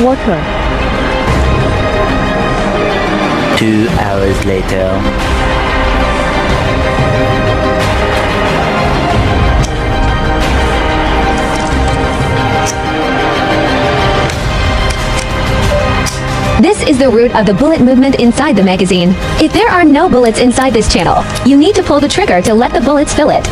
water, 2 hours later. This is the root of the bullet movement inside the magazine. If there are no bullets inside this channel, you need to pull the trigger to let the bullets fill it.